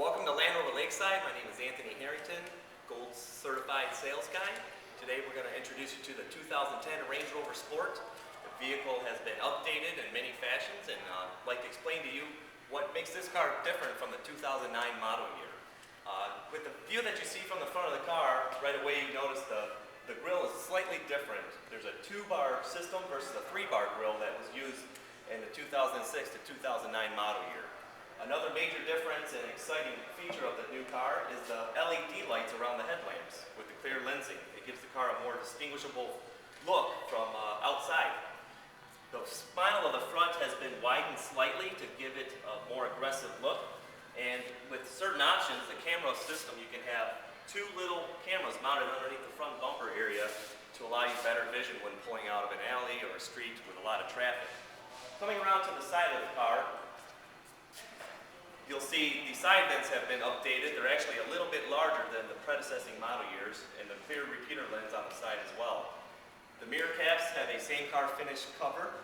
Welcome to Land Rover Lakeside. My name is Anthony Herrington, Gold Certified Sales Guy. Today we're going to introduce you to the 2010 Range Rover Sport. The vehicle has been updated in many fashions, and I'd like to explain to you what makes this car different from the 2009 model year. With the view that you see from the front of the car, right away you notice the grille is slightly different. There's a 2-bar system versus a 3-bar grille that was used in the 2006 to 2009 model year. Another major difference and exciting feature of the new car is the LED lights around the headlamps with the clear lensing. It gives the car a more distinguishable look from outside. The spinal of the front has been widened slightly to give it a more aggressive look. And with certain options, the camera system, you can have 2 little cameras mounted underneath the front bumper area to allow you better vision when pulling out of an alley or a street with a lot of traffic. Coming around to the side of the car, you'll see the side vents have been updated. They're actually a little bit larger than the predecessing model years, and the clear repeater lens on the side as well. The mirror caps have a same car finish cover,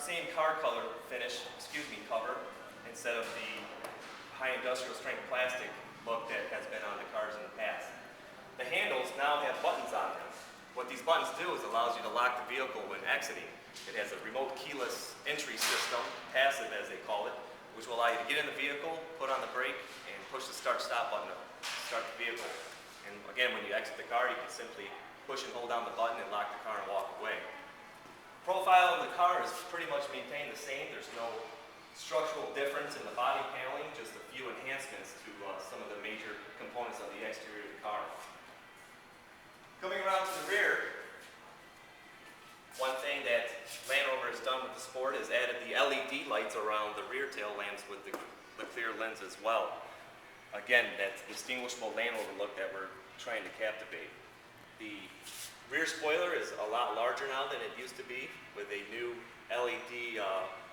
same car color finish, cover, instead of the high industrial strength plastic look that has been on the cars in the past. The handles now have buttons on them. What these buttons do is allows you to lock the vehicle when exiting. It has a remote keyless entry system, passive as they call it, which will allow you to get in the vehicle, put on the brake, and push the start-stop button to start the vehicle. And again, when you exit the car, you can simply push and hold down the button and lock the car and walk away. Profile of the car is pretty much maintained the same. There's no structural difference in the body paneling, just a few enhancements to some of the major components of the exterior of the car. Coming around to the rear, one thing that Land Rover has done with the Sport is added the LED lights around the rear tail lamps with the clear lens as well. Again, that distinguishable Land Rover look that we're trying to captivate. The rear spoiler is a lot larger now than it used to be with a new LED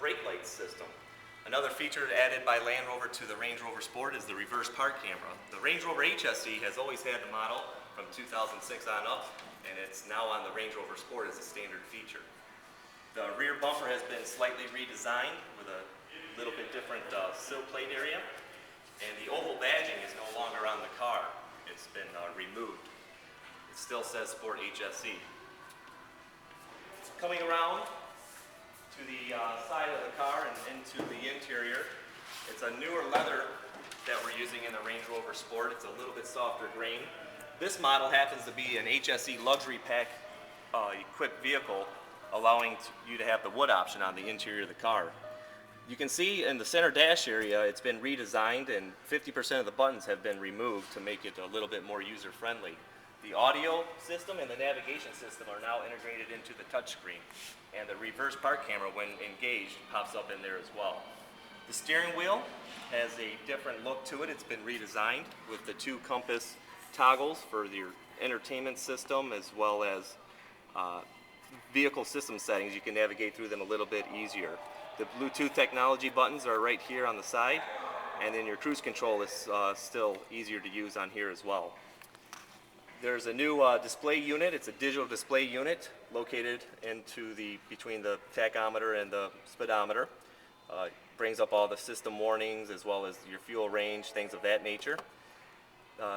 brake light system. Another feature added by Land Rover to the Range Rover Sport is the reverse park camera. The Range Rover HSE has always had the model from 2006 on up, and it's now on the Range Rover Sport as a standard feature. The rear bumper has been slightly redesigned with a little bit different sill plate area, and the oval badging is no longer on the car. It's been removed. It still says Sport HSE. Coming around to the side of the car and into the interior, it's a newer leather that we're using in the Range Rover Sport. It's a little bit softer grain. This model happens to be an HSE luxury pack equipped vehicle, allowing you to have the wood option on the interior of the car. You can see in the center dash area it's been redesigned, and 50% of the buttons have been removed to make it a little bit more user-friendly. The audio system and the navigation system are now integrated into the touchscreen, and the reverse park camera, when engaged, pops up in there as well. The steering wheel has a different look to it. It's been redesigned with the 2 compass toggles for your entertainment system as well as vehicle system settings. You can navigate through them a little bit easier. The Bluetooth technology buttons are right here on the side, and then your cruise control is still easier to use on here as well. There's a new display unit. It's a digital display unit located between the tachometer and the speedometer. Brings up all the system warnings as well as your fuel range, things of that nature.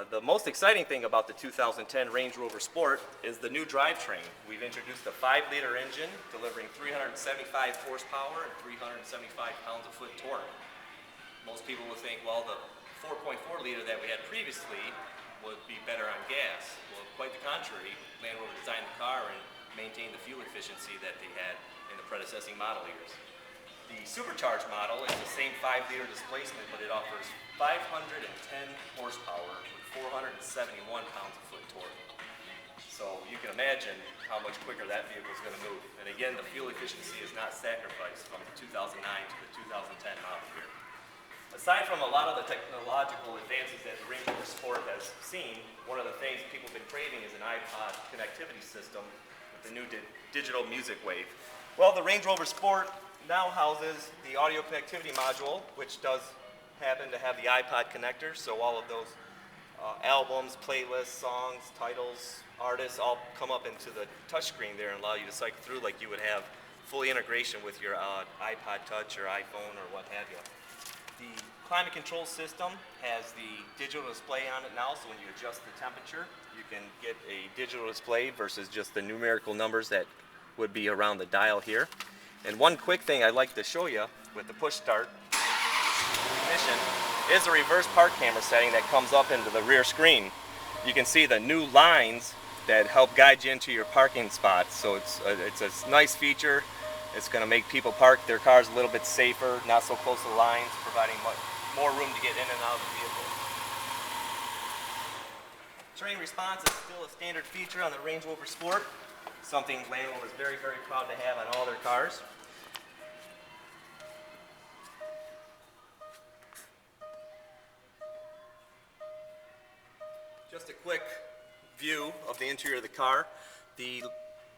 The most exciting thing about the 2010 Range Rover Sport is the new drivetrain. We've introduced a 5-liter engine delivering 375 horsepower and 375 pounds-of-foot torque. Most people would think, well, the 4.4-liter that we had previously would be better on gas. Well, quite the contrary. Land Rover designed the car and maintained the fuel efficiency that they had in the predecessing model years. The supercharged model is the same 5-liter displacement, but it offers 510 horsepower with 471 pounds-of-foot torque. So you can imagine how much quicker that vehicle is going to move. And again, the fuel efficiency is not sacrificed from the 2009 to the 2010 model year. Aside from a lot of the technological advances that the Range Rover Sport has seen, one of the things people have been craving is an iPod connectivity system with the new digital music wave. Well, the Range Rover Sport now houses the audio connectivity module, which does happen to have the iPod connector, so all of those albums, playlists, songs, titles, artists all come up into the touchscreen there and allow you to cycle through like you would have fully integration with your iPod Touch or iPhone or what have you. The climate control system has the digital display on it now, so when you adjust the temperature, you can get a digital display versus just the numerical numbers that would be around the dial here. And one quick thing I'd like to show you with the push start ignition is a reverse park camera setting that comes up into the rear screen. You can see the new lines that help guide you into your parking spots. So it's a nice feature. It's going to make people park their cars a little bit safer, not so close to the lines, providing much more room to get in and out of the vehicle. Terrain response is still a standard feature on the Range Rover Sport, something Land Rover is very, very proud to have on all their cars. Just a quick view of the interior of the car. The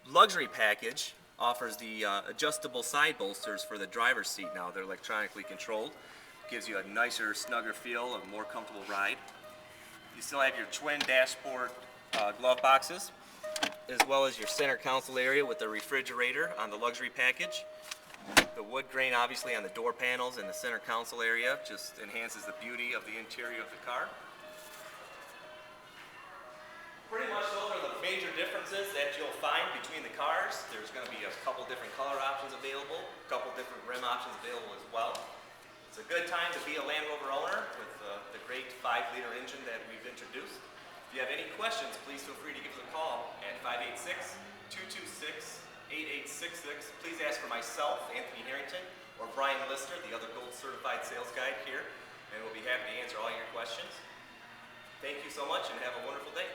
luxury package offers the adjustable side bolsters for the driver's seat now. They're electronically controlled. Gives you a nicer, snugger feel, a more comfortable ride. You still have your twin dashboard glove boxes, as well as your center console area with the refrigerator on the luxury package. The wood grain obviously on the door panels and the center console area just enhances the beauty of the interior of the car. Pretty much those are the major differences that you'll find between the cars. There's going to be a couple different color options available, a couple different rim options available as well. It's a good time to be a Land Rover owner with the great 5-liter engine that we've introduced. If you have any questions, please feel free to give us a call at 586-226-8866. Please ask for myself, Anthony Herrington, or Brian Lister, the other gold certified sales guide here, and we'll be happy to answer all your questions. Thank you so much and have a wonderful day.